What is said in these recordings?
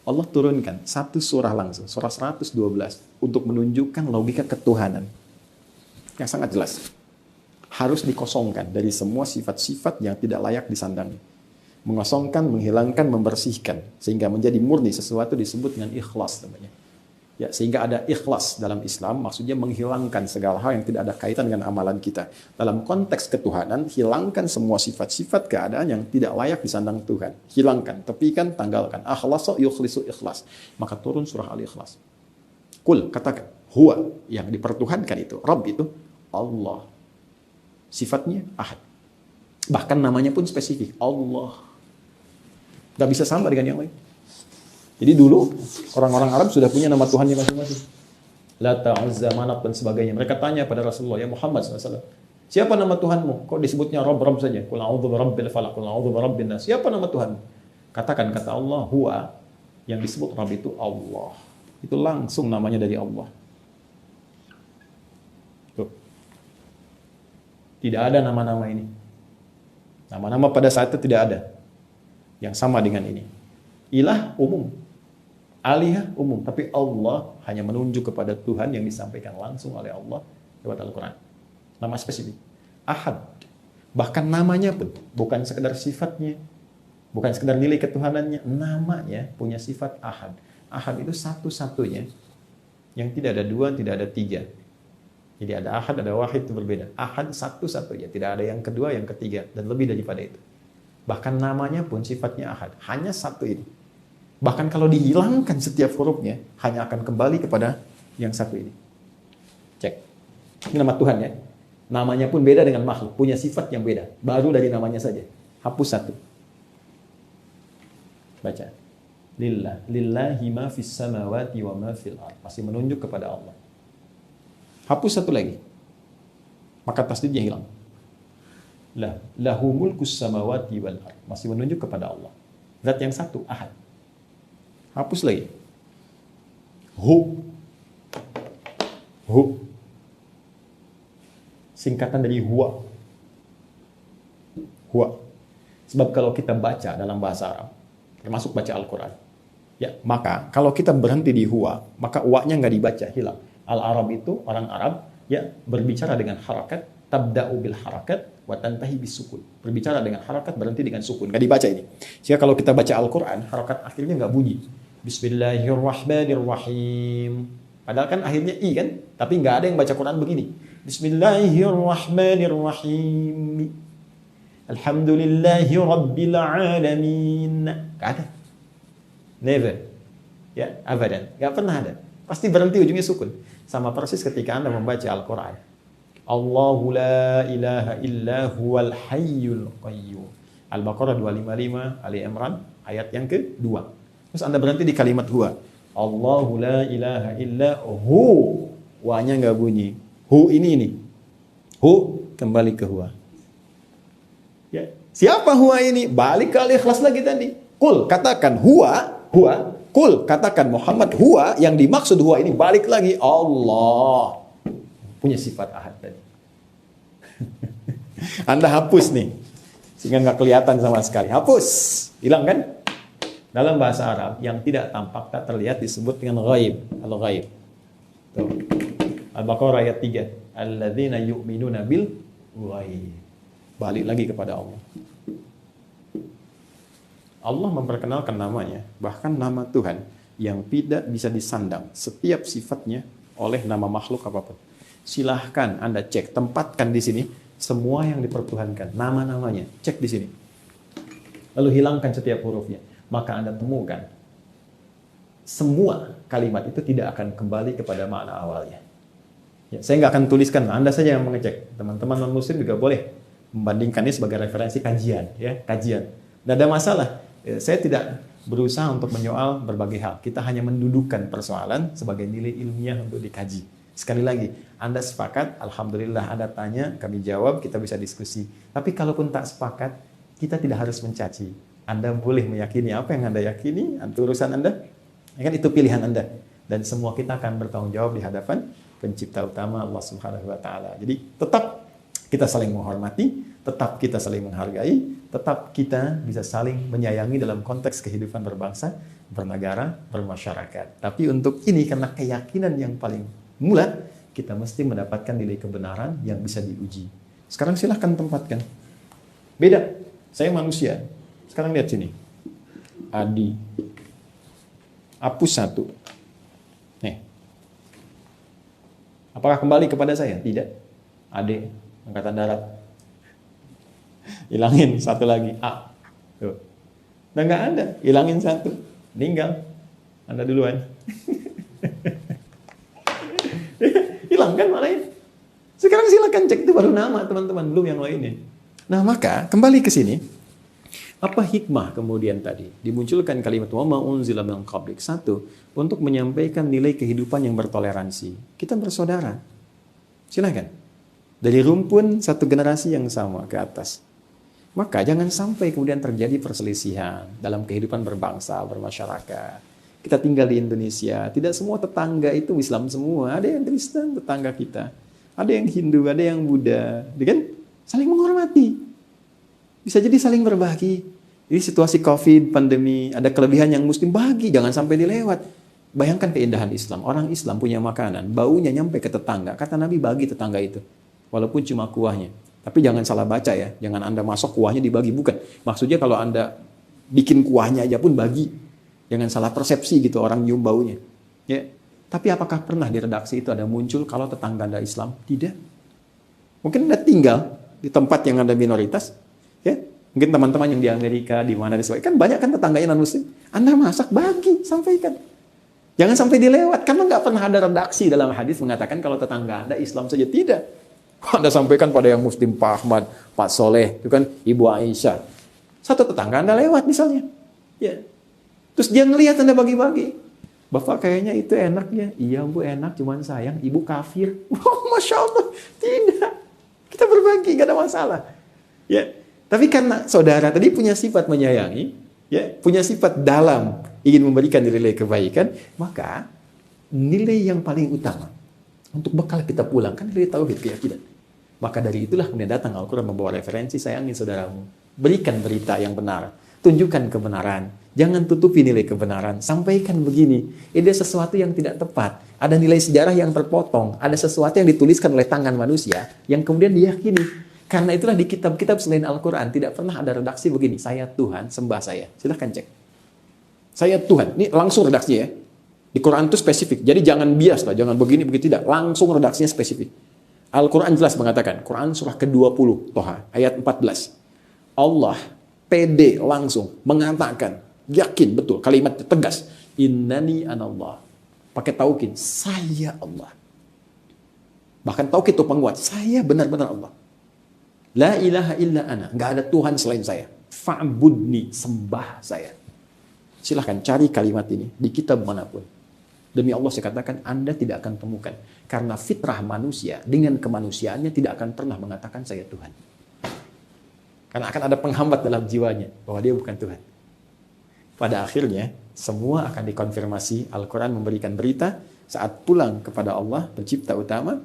Allah turunkan satu surah langsung, surah 112, untuk menunjukkan logika ketuhanan yang sangat jelas. Harus dikosongkan dari semua sifat-sifat yang tidak layak disandang. Mengosongkan, menghilangkan, membersihkan, sehingga menjadi murni. Sesuatu disebut dengan ikhlas namanya. Ya, sehingga ada ikhlas dalam Islam, maksudnya menghilangkan segala hal yang tidak ada kaitan dengan amalan kita. Dalam konteks ketuhanan, hilangkan semua sifat-sifat keadaan yang tidak layak disandang Tuhan. Hilangkan, tepikan, tanggalkan. Akhlasa yukhlisu ikhlas. Maka turun surah Al-Ikhlas. Kul, katakan, huwa, yang dipertuhankan itu, Rabb itu, Allah. Sifatnya ahad. Bahkan namanya pun spesifik, Allah. Gak bisa sama dengan yang lain. Jadi dulu orang-orang Arab sudah punya nama Tuhannya masing-masing. Lata, Uzza, Manat dan sebagainya. Mereka tanya pada Rasulullah, ya Muhammad SAW, siapa nama Tuhanmu? Kok disebutnya Rabb saja? Qul a'udzu birabbil falaq, qul a'udzu birabbin nas. Siapa nama Tuhanmu? Katakan, kata Allah, huwa, yang disebut Rabb itu Allah. Itu langsung namanya dari Allah. Tuh. Tidak ada nama-nama ini. Nama-nama pada saat itu tidak ada yang sama dengan ini. Ilah umum, alihah umum, tapi Allah hanya menunjuk kepada Tuhan yang disampaikan langsung oleh Allah lewat Al-Quran. Nama spesifik, ahad. Bahkan namanya pun bukan sekedar sifatnya, bukan sekedar nilai ketuhanannya, namanya punya sifat ahad. Ahad itu satu-satunya yang tidak ada dua, tidak ada tiga. Jadi ada ahad, ada wahid, itu berbeda. Ahad satu-satunya, tidak ada yang kedua, yang ketiga, dan lebih daripada itu. Bahkan namanya pun sifatnya ahad, hanya satu ini. Bahkan kalau dihilangkan setiap hurufnya, hanya akan kembali kepada yang satu ini. Cek. Ini nama Tuhan ya. Namanya pun beda dengan makhluk, punya sifat yang beda. Baru dari namanya saja. Hapus satu. Baca. Lillah. Lillahi ma fis samawati wa ma fil ard. Masih menunjuk kepada Allah. Hapus satu lagi. Maka tasdidnya hilang. Lahu mulkus samawati wal ard. Masih menunjuk kepada Allah. Zat yang satu, ahad. Hapus lagi. Hu. Singkatan dari huwa. Huwa. Sebab kalau kita baca dalam bahasa Arab, termasuk baca Al-Quran, ya, maka kalau kita berhenti di huwa, maka uwanya nggak dibaca, hilang. Al-Arab itu, orang Arab, ya, berbicara dengan harakat, tabda'u bil harakat, wa tantahi bis sukun. Berbicara dengan harakat, berhenti dengan sukun. Nggak dibaca ini. Sehingga kalau kita baca Al-Quran, harakat akhirnya nggak bunyi. Bismillahirrahmanirrahim. Padahal kan akhirnya i kan, tapi nggak ada yang baca Quran begini. Bismillahirrahmanirrahim. Alhamdulillahi rabbil alamin. Nggak ada. Never. Ya, abadan. Nggak pernah ada. Pasti berhenti ujungnya sukun. Sama persis ketika Anda membaca Al-Quran. Allahu la ilaha illa huwal hayyul qayyum. Al-Baqarah 255, Ali Imran ayat yang kedua. Terus Anda berhenti di kalimat huwa. Allahu la ilaha illa hu. Wa-nya nggak bunyi. Hu ini. Hu kembali ke huwa. Ya. Siapa huwa ini? Balik ke Al-Ikhlas lagi tadi. Kul katakan huwa. Kul katakan Muhammad huwa. Yang dimaksud huwa ini balik lagi Allah. Punya sifat ahad tadi. Anda hapus nih. Sehingga nggak kelihatan sama sekali. Hapus. Hilang kan? Dalam bahasa Arab, yang tidak tampak, tak terlihat disebut dengan ghaib. Al-ghaib. Al-Baqarah ayat 3. Alladzina yu'minuna bil ghaib. Balik lagi kepada Allah. Allah memperkenalkan namanya, bahkan nama Tuhan, yang tidak bisa disandang setiap sifatnya oleh nama makhluk apapun. Silahkan Anda cek, tempatkan di sini semua yang dipertuhankan, nama-namanya, cek di sini. Lalu hilangkan setiap hurufnya. Maka Anda temukan semua kalimat itu tidak akan kembali kepada makna awalnya. Ya, saya nggak akan tuliskan, Anda saja yang mengecek. Teman-teman non-muslim juga boleh membandingkannya sebagai referensi kajian. Ya, kajian. Tidak ada masalah. Ya, saya tidak berusaha untuk menyoal berbagai hal. Kita hanya mendudukkan persoalan sebagai nilai ilmiah untuk dikaji. Sekali lagi, Anda sepakat, Alhamdulillah Anda tanya, kami jawab, kita bisa diskusi. Tapi kalaupun tak sepakat, kita tidak harus mencaci. Anda boleh meyakini apa yang Anda yakini, itu urusan Anda. Ya kan, itu pilihan Anda. Dan semua kita akan bertanggung jawab di hadapan pencipta utama Allah Subhanahu wa taala. Jadi tetap kita saling menghormati, tetap kita saling menghargai, tetap kita bisa saling menyayangi dalam konteks kehidupan berbangsa, bernegara, bermasyarakat. Tapi untuk ini, karena keyakinan yang paling mula, kita mesti mendapatkan nilai kebenaran yang bisa diuji. Sekarang silahkan tempatkan. Beda, saya manusia. Sekarang lihat sini. Adi. Hapus 1. Nih. Apakah kembali kepada saya? Tidak. Ade, angkatan darat. Hilangin 1 lagi. A. Tuh. Nah, nggak ada. Hilangin 1. Meninggal. Anda duluan. Hilang kan maknanya. Sekarang silakan cek, itu baru nama teman-teman, belum yang lainnya. Nah, maka kembali ke sini. Apa hikmah kemudian tadi? Dimunculkan kalimat wa ma unzila min qablik. 1, untuk menyampaikan nilai kehidupan yang bertoleransi. Kita bersaudara. Silakan. Dari rumpun satu generasi yang sama ke atas. Maka jangan sampai kemudian terjadi perselisihan dalam kehidupan berbangsa, bermasyarakat. Kita tinggal di Indonesia, tidak semua tetangga itu Islam semua. Ada yang Kristen tetangga kita. Ada yang Hindu, ada yang Buddha. Kan? Saling menghormati. Bisa jadi saling berbagi. Ini situasi COVID, pandemi, ada kelebihan yang Muslim bagi, jangan sampai dilewat. Bayangkan keindahan Islam. Orang Islam punya makanan, baunya nyampe ke tetangga. Kata Nabi, bagi tetangga itu. Walaupun cuma kuahnya. Tapi jangan salah baca ya. Jangan Anda masuk kuahnya dibagi. Bukan. Maksudnya kalau Anda bikin kuahnya aja pun bagi. Jangan salah persepsi gitu orang nyium baunya. Ya. Tapi apakah pernah di redaksi itu ada muncul kalau tetangga Anda Islam? Tidak. Mungkin Anda tinggal di tempat yang ada minoritas. Ya, mungkin teman-teman yang di Amerika, di mana kan banyak kan tetangganya non-Muslim. Anda masak, bagi, sampaikan. Jangan sampai dilewat, karena nggak pernah ada redaksi dalam hadis mengatakan kalau tetangga Anda Islam saja. Tidak. Anda sampaikan pada yang Muslim, Pak Ahmad, Pak Soleh, itu kan Ibu Aisyah. Satu tetangga Anda lewat misalnya. Ya. Terus dia ngelihat Anda bagi-bagi. Bapak kayaknya itu enak ya. Iya Bu, enak, cuman sayang Ibu kafir. Oh, Masya Allah. Tidak. Kita berbagi, nggak ada masalah. Ya. Tapi karena saudara tadi punya sifat menyayangi, ya, punya sifat dalam ingin memberikan nilai kebaikan, maka nilai yang paling utama untuk bekal kita pulang kan nilai tauhid, keyakinan. Maka dari itulah kemudian datang Al-Quran membawa referensi, sayangi saudaramu, berikan berita yang benar, tunjukkan kebenaran, jangan tutupi nilai kebenaran, sampaikan begini, ini sesuatu yang tidak tepat, ada nilai sejarah yang terpotong, ada sesuatu yang dituliskan oleh tangan manusia yang kemudian diyakini. Karena itulah di kitab-kitab selain Al-Quran tidak pernah ada redaksi begini, saya Tuhan, sembah saya. Silahkan cek. Saya Tuhan, ini langsung redaksi ya. Di Quran itu spesifik, jadi jangan bias lah, jangan begini, begitu tidak. Langsung redaksinya spesifik. Al-Quran jelas mengatakan, Quran surah ke-20, Toha, ayat 14. Allah pede langsung mengatakan, yakin betul, kalimat tegas. Innani anallah. Pakai taukid, saya Allah. Bahkan taukid itu penguat, saya benar-benar Allah. La ilaha illa ana, nggak ada Tuhan selain saya. Fa'budni, sembah saya. Silahkan cari kalimat ini di kitab manapun. Demi Allah saya katakan, Anda tidak akan temukan. Karena fitrah manusia dengan kemanusiaannya tidak akan pernah mengatakan saya Tuhan. Karena akan ada penghambat dalam jiwanya bahwa dia bukan Tuhan. Pada akhirnya, semua akan dikonfirmasi. Al-Quran memberikan berita saat pulang kepada Allah, pencipta utama,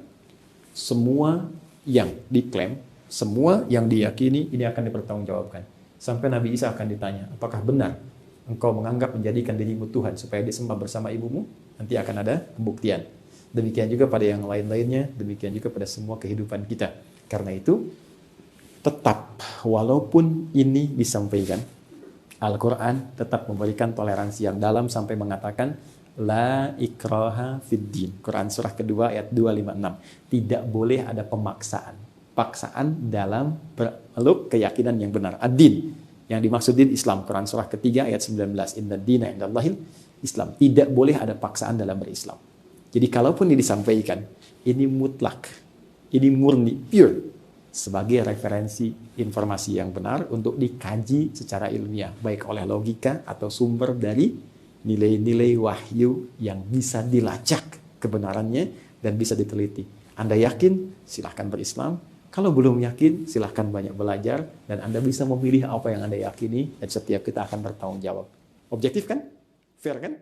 semua yang diklaim, semua yang diyakini ini akan dipertanggungjawabkan. Sampai Nabi Isa akan ditanya, apakah benar engkau menganggap menjadikan dirimu Tuhan supaya disembah bersama ibumu? Nanti akan ada pembuktian. Demikian juga pada yang lain-lainnya, demikian juga pada semua kehidupan kita. Karena itu, tetap walaupun ini disampaikan, Al-Quran tetap memberikan toleransi yang dalam sampai mengatakan, La ikraha fid din. Quran surah kedua ayat 256. Tidak boleh ada pemaksaan. Paksaan dalam peluk keyakinan yang benar. Ad-din. Yang dimaksudin Islam. Quran surah ketiga ayat 19. Inna dina indallahil Islam. Tidak boleh ada paksaan dalam berislam. Jadi kalaupun ini disampaikan, ini mutlak. Ini murni, pure. Sebagai referensi informasi yang benar untuk dikaji secara ilmiah. Baik oleh logika atau sumber dari nilai-nilai wahyu yang bisa dilacak kebenarannya dan bisa diteliti. Anda yakin? Silahkan berislam. Kalau belum yakin, silahkan banyak belajar dan Anda bisa memilih apa yang Anda yakini dan setiap kita akan bertanggung jawab. Objektif kan? Fair kan?